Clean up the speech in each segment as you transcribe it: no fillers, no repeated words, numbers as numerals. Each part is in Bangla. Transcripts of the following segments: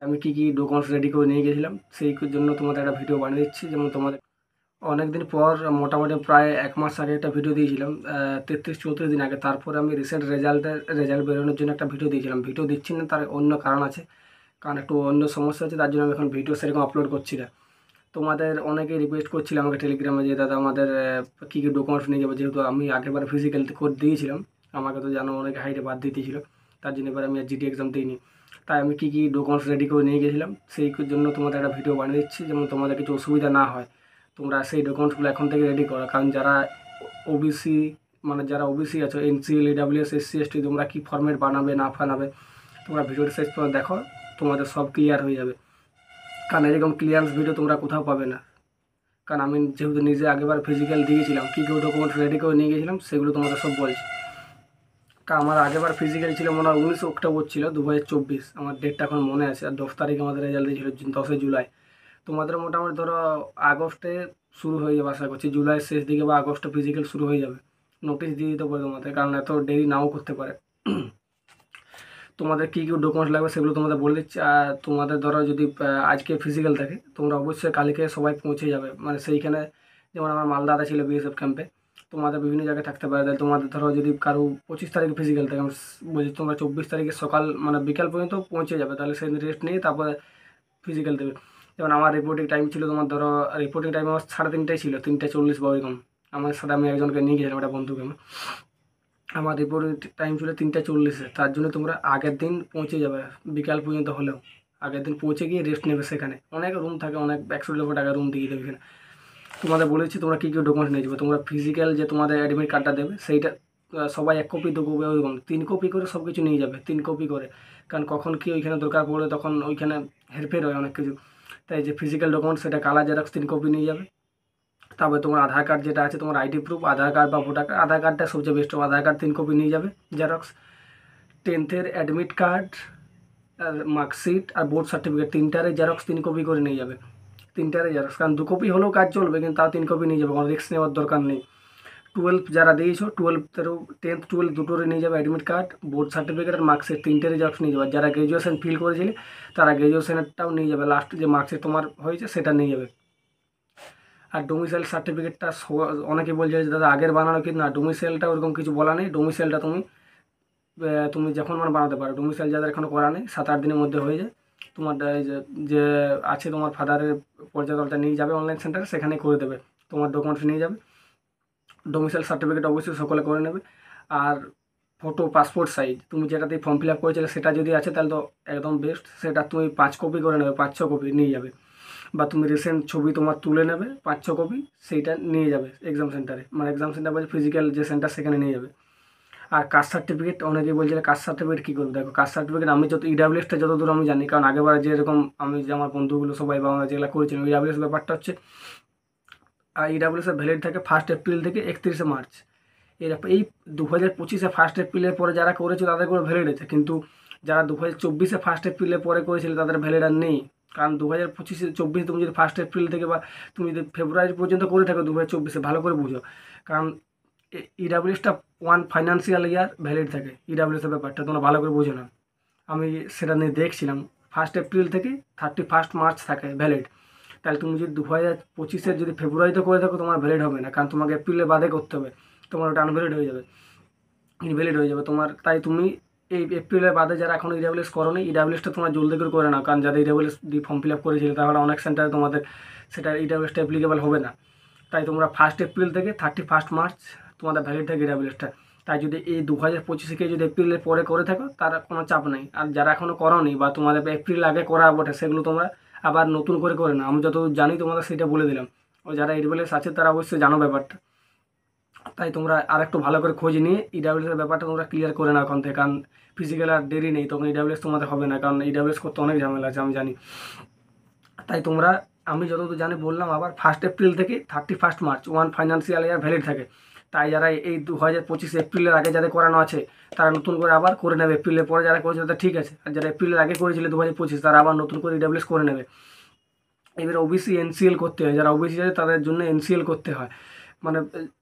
আমি কী কী ডকুমেন্টস রেডি করে নিয়ে গেছিলাম সেই জন্য তোমাদের একটা ভিডিও বানিয়ে দিচ্ছি। যেমন তোমাদের অনেক দিন পর মোটামুটি প্রায় 1 মাস আগে একটা ভিডিও দিয়েছিলাম, 33-34 দিন আগে। তারপরে আমি রিসেন্ট রেজাল্ট বেরোনোর জন্য একটা ভিডিও দিয়েছিলাম। ভিডিও দিচ্ছি না, তার অন্য কারণ আছে, কারণ একটু অন্য সমস্যা আছে, তার জন্য আমি এখন ভিডিও সেরকম আপলোড করছি না। তোমাদের অনেকেই রিকোয়েস্ট করছিল আমাকে টেলিগ্রামে যে দাদা আমাদের কী কী ডকুমেন্টস নিয়ে যাবো, যেহেতু আমি আগেরবার ফিজিক্যাল করে দিয়েছিলাম। আমাকে তো জানো অনেকে হাইটে বাদ দিয়ে দিয়েছিল, তার জন্য এবার আমি আর জিডি এক্সাম দিইনি। তাই আমি কী কী ডকুমেন্টস রেডি করে নিয়ে গেছিলাম সেই জন্য তোমাদের একটা ভিডিও বানিয়ে দিচ্ছি, যেমন তোমাদের কিছু অসুবিধা না হয়। তোমরা সেই ডকুমেন্টসগুলো এখন থেকে রেডি করো, কারণ যারা ওবিসি মানে যারা ওবিসি আছো, এনসিএল, ইডাব্লিউএস, এসসি, এসটি, তোমরা কী ফর্মেট বানাবে না বানাবে, তোমরা ভিডিওটা শেষ পর্যন্ত দেখো, তোমাদের সব ক্লিয়ার হয়ে যাবে। কারণ এরকম ক্লিয়ারেন্স ভিডিও তোমরা কোথাও পাবে না। কারণ আমি যেহেতু নিজে আগেবার ফিজিক্যাল দিয়েছিলাম, কী কী ডকুমেন্টস রেডি করে নিয়ে গেছিলাম সেগুলো তোমাদের সব বলছি। কারণ আমার আগেবার ফিজিক্যাল ছিল মনে হয় 19 অক্টোবর ছিল 2024, আমার ডেটটা এখন মনে আছে। আর 10 তারিখ আমাদের রেজাল্ট দিয়েছিল 10 জুলাই। তোমাদের মোটামুটি ধরো আগস্টে শুরু হয়ে যাবে আশা করছি, জুলাইয়ের শেষ দিকে বা আগস্টে ফিজিক্যাল শুরু হয়ে যাবে। নোটিশ দিয়ে দিতে পারে তোমাদের, কারণ এত দেরি নাও করতে পারে। তোমাদের কী কী ডকুমেন্টস লাগবে সেগুলো তোমাদের বলে দিচ্ছি। আর তোমাদের ধরো যদি আজকে ফিজিক্যাল থাকে, তোমরা অবশ্যই কালকে সবাই পৌঁছে যাবে, মানে সেইখানে। যেমন আমার মালদাতে ছিল বিএসএফ ক্যাম্পে, তোমাদের বিভিন্ন জায়গায় থাকতে পারে। তাহলে তোমাদের ধরো যদি কারো 25 তারিখে ফিজিক্যাল থাকে, আমি বলছি তোমরা 24 তারিখে সকাল মানে বিকাল পর্যন্ত পৌঁছে যাবে, তাহলে সেদিন রেস্ট নিয়ে তারপরে ফিজিক্যাল দেবে। যেমন আমার রিপোর্টিং টাইম ছিল তোমার ধরো, রিপোর্টিং টাইম আমার 3:30টায় ছিল, 3:40 বা ওইরকম। আমার সাথে আমি একজনকে নিয়ে গেছিলাম, একটা বন্ধুকে। আমার রিপোর্টিং টাইম ছিল 3:40-এ, তার জন্য তোমরা আগের দিন পৌঁছে যাবে বিকাল পর্যন্ত হলেও। আগের দিন পৌঁছে গিয়ে রেস্ট নেবে সেখানে, অনেক রুম থাকে, অনেক 100 টাকা রুম দিয়ে দেবে এখানে। তোমাদের বলেছি তোমরা কী কী ডকুমেন্টস নিয়ে যাবে। তোমরা ফিজিক্যাল যে তোমাদের অ্যাডমিট কার্ডটা দেবে সেইটা সবাই 1 কপি 2 কপি ওইরকম 3 কপি করে সব কিছু নিয়ে যাবে, 3 কপি করে। কারণ কখন কি ওইখানে দরকার পড়ে তখন ওইখানে হেরফের হয় অনেক কিছু। তাই যে ফিজিক্যাল ডকুমেন্টস সেটা কালার জেরক্স 3 কপি নিয়ে যাবে। তারপরে তোমার আধার কার্ড যেটা আছে, তোমার আইডি প্রুফ, আধার কার্ড বা ভোটার কার্ড, আধার কার্ডটা সবচেয়ে বেস্ট হবে। আধার কার্ড 3 কপি নিয়ে যাবে জেরক্স। 10th-এর অ্যাডমিট কার্ড আর মার্কশিট আর বোর্ড সার্টিফিকেট, তিনটারে জেরক্স 3 কপি করে নিয়ে যাবে। তিনটারে জেরক্স, কারণ 2 কপি হলেও কাজ চলবে, কিন্তু তাও 3 কপি নিয়ে যাবে, কোনো রিস্ক নেওয়ার দরকার নেই। 12 যারা দিয়েছো 12-তেরও 10th 12 দুটোরে নিয়ে যাবে অ্যাডমিট কার্ড, বোর্ড সার্টিফিকেট আর মার্কশিট, তিনটেরই জেরক্স নিয়ে যাবে। যারা গ্র্যাজুয়েশন ফিল করেছিলে তারা গ্র্যাজুয়েশনেরটাও নিয়ে যাবে, লাস্ট যে মার্কশিট তোমার হয়েছে সেটা নিয়ে যাবে। আর ডোমিসাইল সার্টিফিকেটটা অনেকে বলছে যে দাদা আগের বানানো, কিন্তু না, ডোমিসাইলটা ওরকম কিছু বলা নেই। ডোমিসাইলটা তুমি যখন মানে বানাতে পারো। ডোমিসাইল যাদের এখনও করা নেই 7-8 দিনের মধ্যে হয়ে যায়। তোমার এই যে আছে তোমার ফাদারের পর্যায়দলটা নিয়ে যাবে অনলাইন সেন্টারে, সেখানে করে দেবে, তোমার ডকুমেন্টস নিয়ে যাবে। ডোমিসাইল সার্টিফিকেট অবশ্যই সকলে করে নেবে। আর ফটো পাসপোর্ট সাইজ তুমি যেটাতে ফর্ম ফিল আপ করেছিলে সেটা যদি আছে তাহলে তো একদম বেস্ট, সেটা তুমি 5 কপি করে নেবে, 5-6 কপি নিয়ে যাবে। বা তুমি রিসেন্ট ছবি তোমার তুলে নেবে 5-6 কপি, সেইটা নিয়ে যাবে এক্সাম সেন্টারে, মানে এক্সাম সেন্টার বলছে ফিজিক্যাল যে সেন্টার সেখানে নিয়ে যাবে। আর কাস্ট সার্টিফিকেট, অনেকেই বলছিল কাস্ট সার্টিফিকেট কী করবে। দেখো কাস্ট সার্টিফিকেট আমি যত ইডাব্লিউএসটা যতদূর আমি জানি, কারণ আগেবার যেরকম আমি যে আমার বন্ধুগুলো সবাই বা আমরা যেগুলো করেছিলাম, ইডাব্লিউএস ব্যাপারটা হচ্ছে, আর ইডাব্লিউএসের ভ্যালিড থাকে 1 এপ্রিল থেকে 31 মার্চ। এই 2025-এ 1 এপ্রিলের পরে যারা করেছে তাদের কোনো ভ্যালিড আছে, কিন্তু যারা 2024-এ 1 এপ্রিলের পরে করেছিল তাদের ভ্যালিড আর নেই। কারণ 2025-24 তুমি যদি 1 এপ্রিল থেকে বা তুমি যদি ফেব্রুয়ারি পর্যন্ত করে থাকো 2024-এ, ভালো করে বুঝো। কারণ ইডাব্লিউএসটা 1 ফাইন্যান্সিয়াল ইয়ার ভ্যালিড থাকে, ইডাব্লিউএসের ব্যাপারটা তোমরা ভালো করে বুঝো না। আমি সেটা নিয়ে দেখছিলাম, 1 এপ্রিল থেকে 31 মার্চ থাকে ভ্যালিড। তাহলে তুমি যদি 2025-এর যদি ফেব্রুয়ারিতে করে থাকো তোমার ভ্যালিড হবে না, কারণ তোমাকে এপ্রিলের বাদে করতে হবে, তোমার ওটা আনভ্যালিড হয়ে যাবে, ইনভ্যালিড হয়ে যাবে তোমার। তাই তুমি এই এপ্রিলের বাদে যারা এখনও ইডাব্লিউএস করো নি, ইডাব্লিউএসটা তোমার জলদি করে নাও, কারণ যাদের ইডাব্লিউএস দিয়ে ফর্ম ফিল আপ করেছিলে তাহলে অনেক সেন্টারে তোমাদের সেটা ইডাব্লিউএসটা অ্যাপ্লিকেবল হবে না। তাই তোমরা 1 এপ্রিল থেকে 31 মার্চ তোমাদের ভ্যালিড থাকে ইডাব্লিউএসটা। তাই যদি এই 2025-কে যদি এপ্রিলের পরে করে থাকো তার কোনো চাপ নেই। আর যারা এখনও করোনি বা তোমাদের এপ্রিল আগে করা বটে, সেগুলো তোমরা আবার নতুন করে নাও। আমি যতদূর জানি তোমাদের সেটা বলে দিলাম। ও যারা ইডাব্লিউএস আছে তারা অবশ্যই জানো ব্যাপারটা। তাই তোমরা আর একটু ভালো করে খোঁজ নিয়ে ইডাব্লিউএসের ব্যাপারটা তোমরা ক্লিয়ার করে নাও এখন থেকে, কারণ ফিজিক্যাল আর দেরি নেই, তখন ইডাব্লিউএস তোমাদের হবে না, কারণ ইডাব্লিউএস করতে অনেক ঝামেলা আছে আমি জানি। তাই তোমরা, আমি যতদূর জানি বললাম আবার, 1 এপ্রিল থেকে 31 মার্চ 1 ফাইন্যান্সিয়াল ইয়ার ভ্যালিড থাকে। তাই যারা এই 2025 এপ্রিলের আগে যাদের করানো আছে তারা নতুন করে আবার করে নেবে। এপ্রিলের পরে যারা করেছে তাদের ঠিক আছে, আর যারা এপ্রিলের আগে করেছিল 2025 তারা আবার নতুন করে ইডাব্লিউএস করে নেবে। এবার ওবিসি এনসিএল করতে হয়, যারা ওবিসি আছে তাদের জন্য এনসিএল করতে হয়, মানে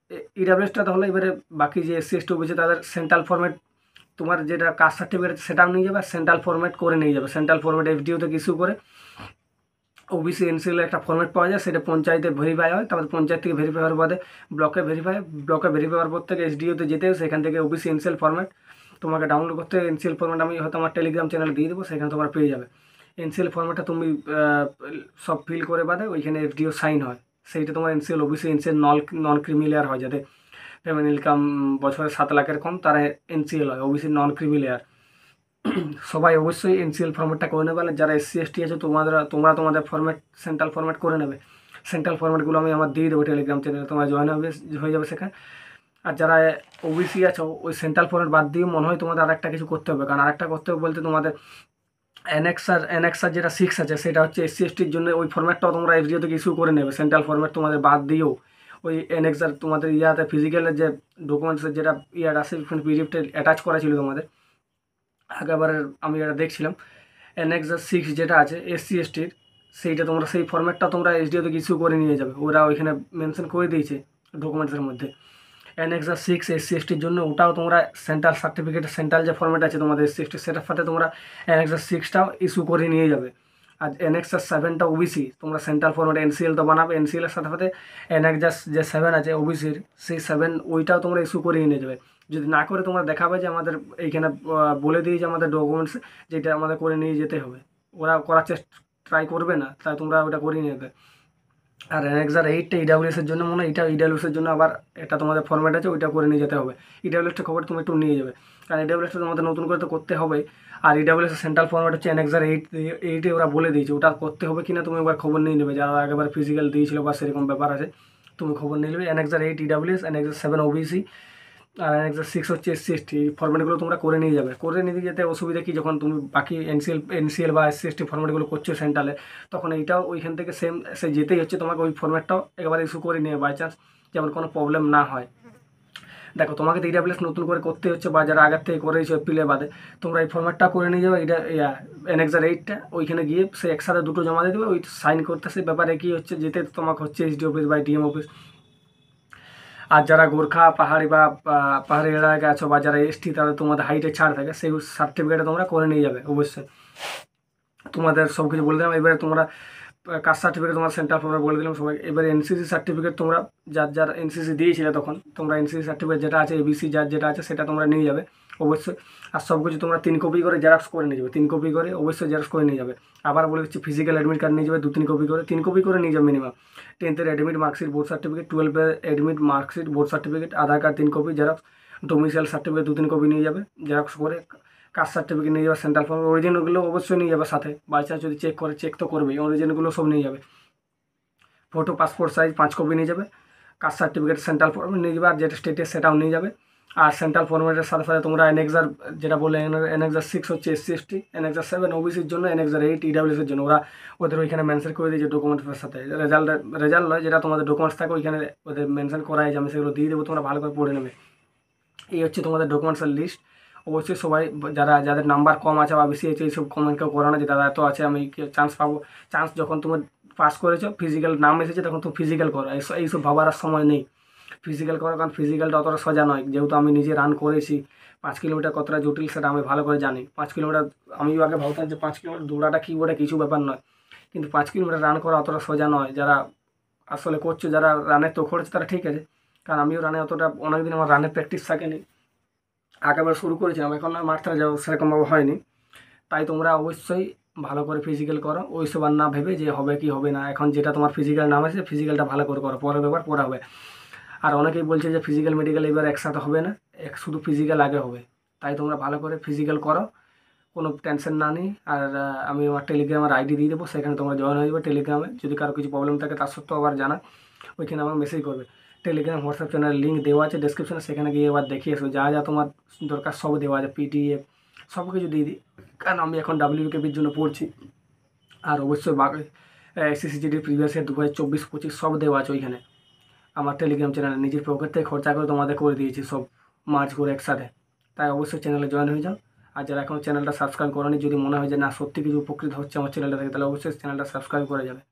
ইডাব্লিউএসটা তাহলে। এবারে বাকি যে এসসি এসটি ওবিসি তাদের সেন্ট্রাল ফরম্যাট তোমার যেটা কাস্ট সার্টিফিকেট সেটাও নিয়ে যাবে, সেন্ট্রাল ফরম্যাট করে নিয়ে যাবে। সেন্ট্রাল ফরম্যাট এফডিও থেকে ইস্যু করে ওবিসি এনসিএল একটা ফরম্যাট পাওয়া যায়, সেটা পঞ্চায়েতে ভেরিফাই হয়, তারপর পঞ্চায়েত থেকে ভেরিফাই হওয়ার বাদে ব্লকে ভেরিফাই হওয়ার পর থেকে এসডিওতে যেতে হবে, সেখান থেকে ওবিসি এনসিএল ফরম্যাট তোমাকে ডাউনলোড করতে হবে। এনসিএল ফরম্যাট আমি হয়তো আমার টেলিগ্রাম চ্যানেলে দিয়ে দেবো, সেখানে তোমরা পেয়ে যাবে। এনসিএল ফরম্যাটটা তুমি সব ফিল করে বাদে ওইখানে এফডিও সাইন হয়, সেইটা তোমার এনসিএল ওবিসি এনসিএল নন ক্রিমিলিয়ার হয়, যাতে ফ্যামিলি ইনকাম বছরে 7 লাখের কম তারা এনসিএল হয়, ওবিসি নন ক্রিমিলিয়ার। সবাই অবশ্যই এনসিএল ফরম্যাটটা করে নেবে। আর যারা এসসি এসটি আছে তোমরা তোমাদের ফরম্যাট সেন্ট্রাল ফরম্যাট করে নেবে। সেন্ট্রাল ফরম্যাটগুলো আমি আমার দিয়ে দেবো টেলিগ্রাম চ্যানেলে, তোমরা জয়েন হয়ে যাবে সেখানে। আর যারা ওবিসি আছো ওই সেন্ট্রাল ফরম্যাট বাদ দিয়ে মনে হয় তোমাদের আরেকটা কিছু করতে হবে, কারণ আরেকটা করতে হবে বলতে তোমাদের অ্যানেক্সার যেটা 6 আছে সেটা হচ্ছে এসসি এসটির জন্য, ওই ফরম্যাটটাও তোমরা এফডিও থেকে ইস্যু করে নেবে। সেন্ট্রাল ফরম্যাট তোমাদের বাদ দিয়েও ওই অ্যানেক্সার তোমাদের ইয়াতে ফিজিক্যালের যে ডকুমেন্টসের যেটা ইয়াটা আছে পিডিএফটা অ্যাটাচ করা ছিল তোমাদের আগেবারে, আমি এটা দেখছিলাম। অ্যানেক্সার 6 যেটা আছে এসসি এসটির, সেইটা তোমরা সেই ফরম্যাটটা তোমরা এসডিও থেকে ইস্যু করে নিয়ে যাবে, ওরা ওইখানে মেনশন করে দিয়েছে ডকুমেন্টসের মধ্যে। অ্যানেক্সার 6 এসসি এসটির জন্য ওটাও তোমরা সেন্ট্রাল সার্টিফিকেট সেন্ট্রাল যে ফরম্যাট আছে তোমাদের এসসি এসটি, সেটার সাথে তোমরা অ্যানেক্সার 6টাও ইস্যু করে নিয়ে যাবে। আর অ্যানেক্সার 7টা ওবিসি তোমরা সেন্ট্রাল ফরম্যাট এনসিএল তো বানাবে, এনসিএলের সাথে সাথে অ্যানেক্সার যে 7 আছে ওবিসির, সেই 7 ওইটাও তোমরা ইস্যু করে নিয়ে যাবে। যদি না করে তোমরা দেখাবে যে আমাদের এইখানে বলে দিই যে আমাদের ডকুমেন্টস যেটা আমাদের করে নিয়ে যেতে হবে, ওরা করার ট্রাই করবে না, তাই তোমরা ওটা করে নিয়ে যাবে। আর অ্যানেক্সার 8টা ইডাব্লিউএসের জন্য মনে হয়, এটা ইডাব্লিউএসের জন্য আবার এটা তোমাদের ফরম্যাট আছে, ওইটা করে নিয়ে যেতে হবে। ইডাব্লিউএসটা খবর তুমি একটু নিয়ে যাবে, কারণ ইডাব্লিউএসটা তোমাদের নতুন করে তো করতে হবে। আর ইডাব্লিউএসের সেন্ট্রাল ফরম্যাট হচ্ছে অ্যানেক্সার 8 ওরা বলে দিয়েছে, ওটা করতে হবে কিনা তুমি একবার খবর নিয়ে নেবে, যারা আগেবার ফিজিক্যাল দিয়েছিল বা সেরকম ব্যাপার আছে, তুমি খবর নিয়ে নেবে। অ্যানেক্সার 8 ইডাব্লিউএস, অ্যানেক্সার 7 ওবিসি, আর অ্যানেক্সার 6 হচ্ছে এসসি এসটি। এই ফরম্যাটগুলো তোমরা করে নিয়ে যাবে। করে নিতে যেতে অসুবিধা কি, যখন তুমি বাকি এনসিএল বা এসসি এসটি ফরম্যাটগুলো করছো সেন্ট্রালে, তখন এইটাও ওইখান থেকে সেম সে যেতেই হচ্ছে, তোমাকে ওই ফরম্যাটটাও একবারে ইস্যু করে নিয়ে, বাই চান্স যেমন কোনো প্রবলেম না হয়। দেখো তোমাকে তো ইডাব্লিউএস নতুন করে করতে হচ্ছে, বা যারা আগের থেকে করেছো এপ্রিলে বাদে, তোমরা এই ফরম্যাটটা করে নিয়ে যাবে। এটা অ্যানেক্সার 8টা ওইখানে গিয়ে সে একসাথে দুটো জমা দিয়ে দেবে, ওই সাইন করতে সে ব্যাপারে কি হচ্ছে যেতে তোমাকে হচ্ছে এসডি অফিস বা ডিএম অফিস। আর যারা গোর্খা পাহাড়ি বা পাহাড়ি এলাকায় আছো বা যারা এসটি, তাদের তোমাদের হাইটে ছাড় থাকে, সেই সার্টিফিকেটে তোমরা করে নিয়ে যাবে অবশ্যই। তোমাদের সব কিছু বলে দিলাম। এবারে তোমরা কাস্ট সার্টিফিকেট তোমার সেন্ট্রাল ফরম্যাট বলে দিলাম সবাই। এবারে এনসিসি সার্টিফিকেট তোমরা যার এনসিসি দিয়েছিলে তখন, তোমরা এনসিসি সার্টিফিকেট যেটা আছে এবিসি যেটা আছে সেটা তোমরা নিয়ে যাবে অবশ্যই। আর সব কিছু তোমরা 3 কপি করে জেরক্স করে নিয়ে যাবে, 3 কপি করে অবশ্যই জেরক্স করে নিয়ে যাবে। আবার বলে দিচ্ছি, ফিজিক্যাল অ্যাডমিট কার্ড নিয়ে যাবে 2-3 কপি করে, 3 কপি করে নিয়ে যাবে minimum. 10th admit marksheet, board certificate, 12 admit marksheet, board certificate, Aadhaar card 3 copy xerox, domicile certificate 2-3 copy নিয়ে যাবে জেরক্স করে। কাস্ট সার্টিফিকেট নিয়ে যাবে, সেন্ট্রাল ফর্ম অরিজিনালগুলো অবশ্যই নিয়ে যাবে সাথে, বাই চান্স যদি চেক তো করবেই, অরিজিনালগুলো সব নিয়ে যাবে। ফটো পাসপোর্ট সাইজ 5 কপি নিয়ে যাবে। কাস্ট সার্টিফিকেট সেন্ট্রাল ফরম্যাট নিয়ে যাবে, আর যেটা স্টেটের সেটাও নিয়ে যাবে। আর সেন্ট্রাল ফরম্যাটের সাথে সাথে তোমরা অ্যানেক্সার যেটা বললে, অ্যানেক্সার 6 হচ্ছে এসসি এসটি, অ্যানেক্সার 7 ওবিসির জন্য, অ্যানেক্সার 8 ইডাব্লিউএসের জন্য। ওদের ওইখানে মেনশন করে দিয়েছে ডকুমেন্টসের সাথে, রেজাল্ট নয়, যেটা তোমাদের ডকুমেন্টস থাকে ওইখানে ওদের মেনশন করা আছে, আমি সেগুলো দিয়ে দেবো, তোমরা ভালো করে পড়ে নেবে। এই হচ্ছে তোমাদের ডকুমেন্টসের লিস্ট। অবশ্যই সবাই যাদের নাম্বার কম আছে বা বেশি আছে, এইসব কমেন্টকেও করানো যে দাদা এত আছে, আমি চান্স পাবো। চান্স যখন তুমি পাস করেছো, ফিজিক্যাল নাম এসেছে, তখন তুমি ফিজিক্যাল করো, এইসব ভাবার আর সময় নেই। ফিজিক্যাল করো, কারণ ফিজিক্যালটা অতটা সোজা নয়, যেহেতু আমি নিজে রান করেছি। 5 কিলোমিটার কতটা জটিল সেটা আমি ভালো করে জানি। 5 কিলোমিটার আমিও আগে ভাবতাম যে 5 কিলোমিটার দৌড়াটা কী বলে কিছু ব্যাপার নয়, কিন্তু 5 কিলোমিটার রান করা অতটা সোজা নয়। যারা আসলে করছো, যারা রানের তো করেছে তারা ঠিক আছে, কারণ আমিও রানে অতটা অনেকদিন আমার রানের প্র্যাকটিস থাকেনি, আগেবার শুরু করেছিলাম, এখন আর মাঠটা যাও সেরকমভাবে হয়নি। তাই তোমরা অবশ্যই ভালো করে ফিজিক্যাল করো, ওইসব আর না ভেবে যে হবে কি হবে না। এখন যেটা তোমার ফিজিক্যাল নাম আছে, ফিজিক্যালটা ভালো করে করো, পরের ব্যাপার পরে হবে। আর অনেকেই বলছে যে ফিজিক্যাল মেডিকেল এবার একসাথে হবে না, শুধু ফিজিক্যাল আগে হবে। তাই তোমরা ভালো করে ফিজিক্যাল করো, কোনো টেনশন না নিই। আর আমি আমার টেলিগ্রামের আইডি দিয়ে দেবো, সেখানে তোমরা জয়েন হয়ে যাবে টেলিগ্রামে। যদি কারো কিছু প্রবলেম থাকে তার সত্ত্বেও আবার জানা, ওইখানে আমার মেসেজ করবে। টেলিগ্রাম হোয়াটসঅ্যাপ চ্যানেলের লিঙ্ক দেওয়া আছে ডেসক্রিপশনে, সেখানে গিয়ে এবার দেখিয়ে এসো, যা যা তোমার দরকার সব দেওয়া আছে, পিডিএফ সব কিছু দিয়ে দিই, কারণ আমি এখন ডাব্লিউবিকেপির জন্য পড়ছি। আর অবশ্যই এসএসসিজিডি প্রিভিয়াস ইয়ার 2024-25 সব দেওয়া আছে ওইখানে আমার টেলিগ্রাম চ্যানেলে। নিজের পকেট থেকে খরচা করে তোমাদের করে দিয়েছি, সব মার্চ করে একসাথে। তাই অবশ্যই চ্যানেলে জয়েন হয়ে যাও। আর যারা এখন চ্যানেলটা সাবস্ক্রাইব করোনি, যদি মনে হয় যে না সত্যি কিছু উপকৃত হচ্ছে আমার চ্যানেলটা থেকে, তাহলে অবশ্যই চ্যানেলটা সাবস্ক্রাইব করে যাবে।